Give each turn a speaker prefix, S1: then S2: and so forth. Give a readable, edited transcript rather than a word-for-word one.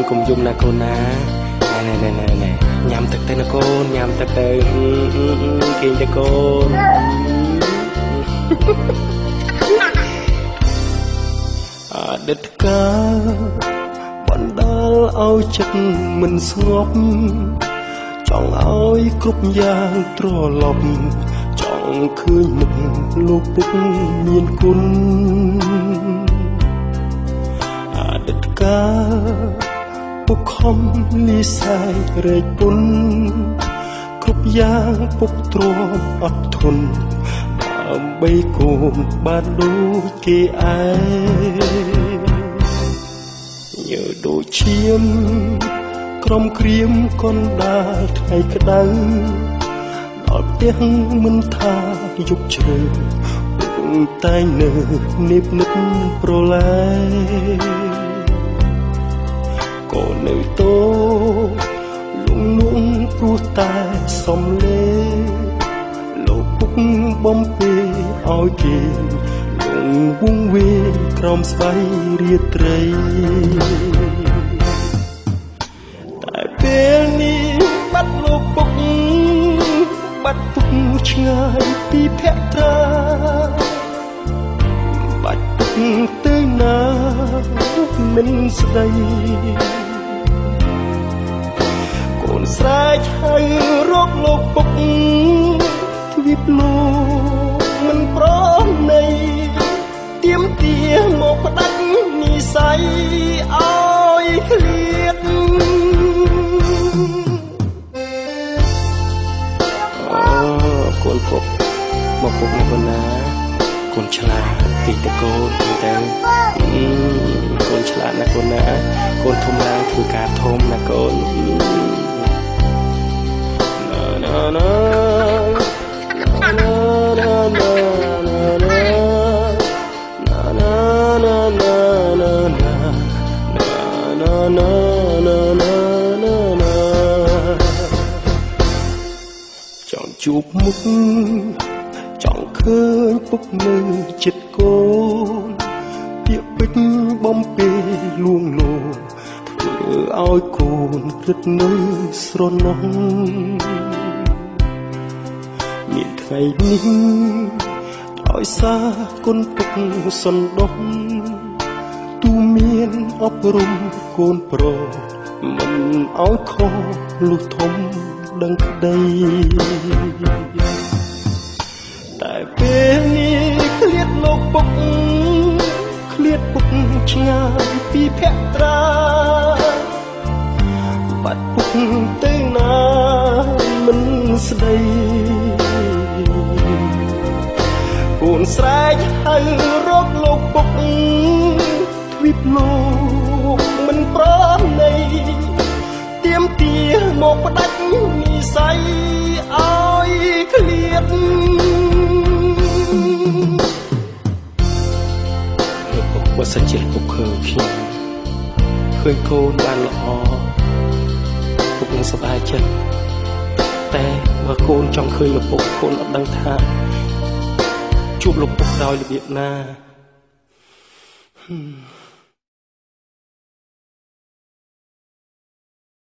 S1: កុំយំណាកូនណាណែញ៉ាំទឹកទៅណាកូនញ៉ាំទឹកទៅគេងទៅកូនអតីតកាលបណ្ដាលឲ្យចិត្តមិនស្ងប់ចង់ឲ្យគ្រប់យ៉ាងត្រឡប់ចង់ឃើញមុខលោកពុកមានគុណអតីតកាលពុកខំលីសាយរែកពុនគ្រប់យ៉ាងពុកទ្រាំអត់ធន់ដើម្បីកូនបានដូចគេឯងញើដូចឈាមក្រំក្រៀមកុនដាលថ្ងៃក្តៅដល់ផ្ទះមិនថាយប់ជ្រៅតែងនៅនិបនិបប្រឡែក៏នៅតោលងលងព្រោះតែសំលេលោកពុកបំពេឲ្យគេលងវងវេក្រោមស្បៃរាត្រីតែពេលនេះបាត់លោកពុកបាត់ពុកឆ្ងាយពីភក្ត្រាបាច់ពុកទៅណាមិនស្ដីកូនស្រែកហៅរកលោកពុកទ្វីបលោកមិនប្រណីទៀមទាមកផ្ដាច់និស័យឲ្យឃ្លាតកូនពុកមកពុកណាកូនណាកូនឆ្លាតទីតកូនទៅកូនឆ្លាតណាកូនណាកូនធំឡើងធ្វើការធំណាកូនណាចង់ជួបមុខចង់ឃើញពុកនៅចិត្តកូនពាក្យពេចន៍បំពេលួងលោមធ្វើឲ្យកូនរឹតនៅស្រណោះមានថ្ងៃនេះដោយសារគុណពុកសន្តោសទូមានអប់រំកូនប្រុសមិនឲ្យខុសលុះធំដឹងក្តីតែពេលនេះឃ្លាតលោកពុកឃ្លាតពុកឆ្ងាយពីភក្ត្រាបាត់ពុកទៅណាមិនស្ដីកូនស្រែកហៅរកលោកពុកទ្វីបលោកមិនប្រណីទៀមទាមកផ្ដាច់និស័យឲ្យឃ្លាតលោកពុកបើសិនជាពុកឃើញខ្ញុំឃើញកូនបានល្អពុកនឹងសប្បាយចិត្តតែបើកូនចង់ឃើញលោកពុកកូនអត់ដឹងថាជួបលោកពុកដោយរបៀបណា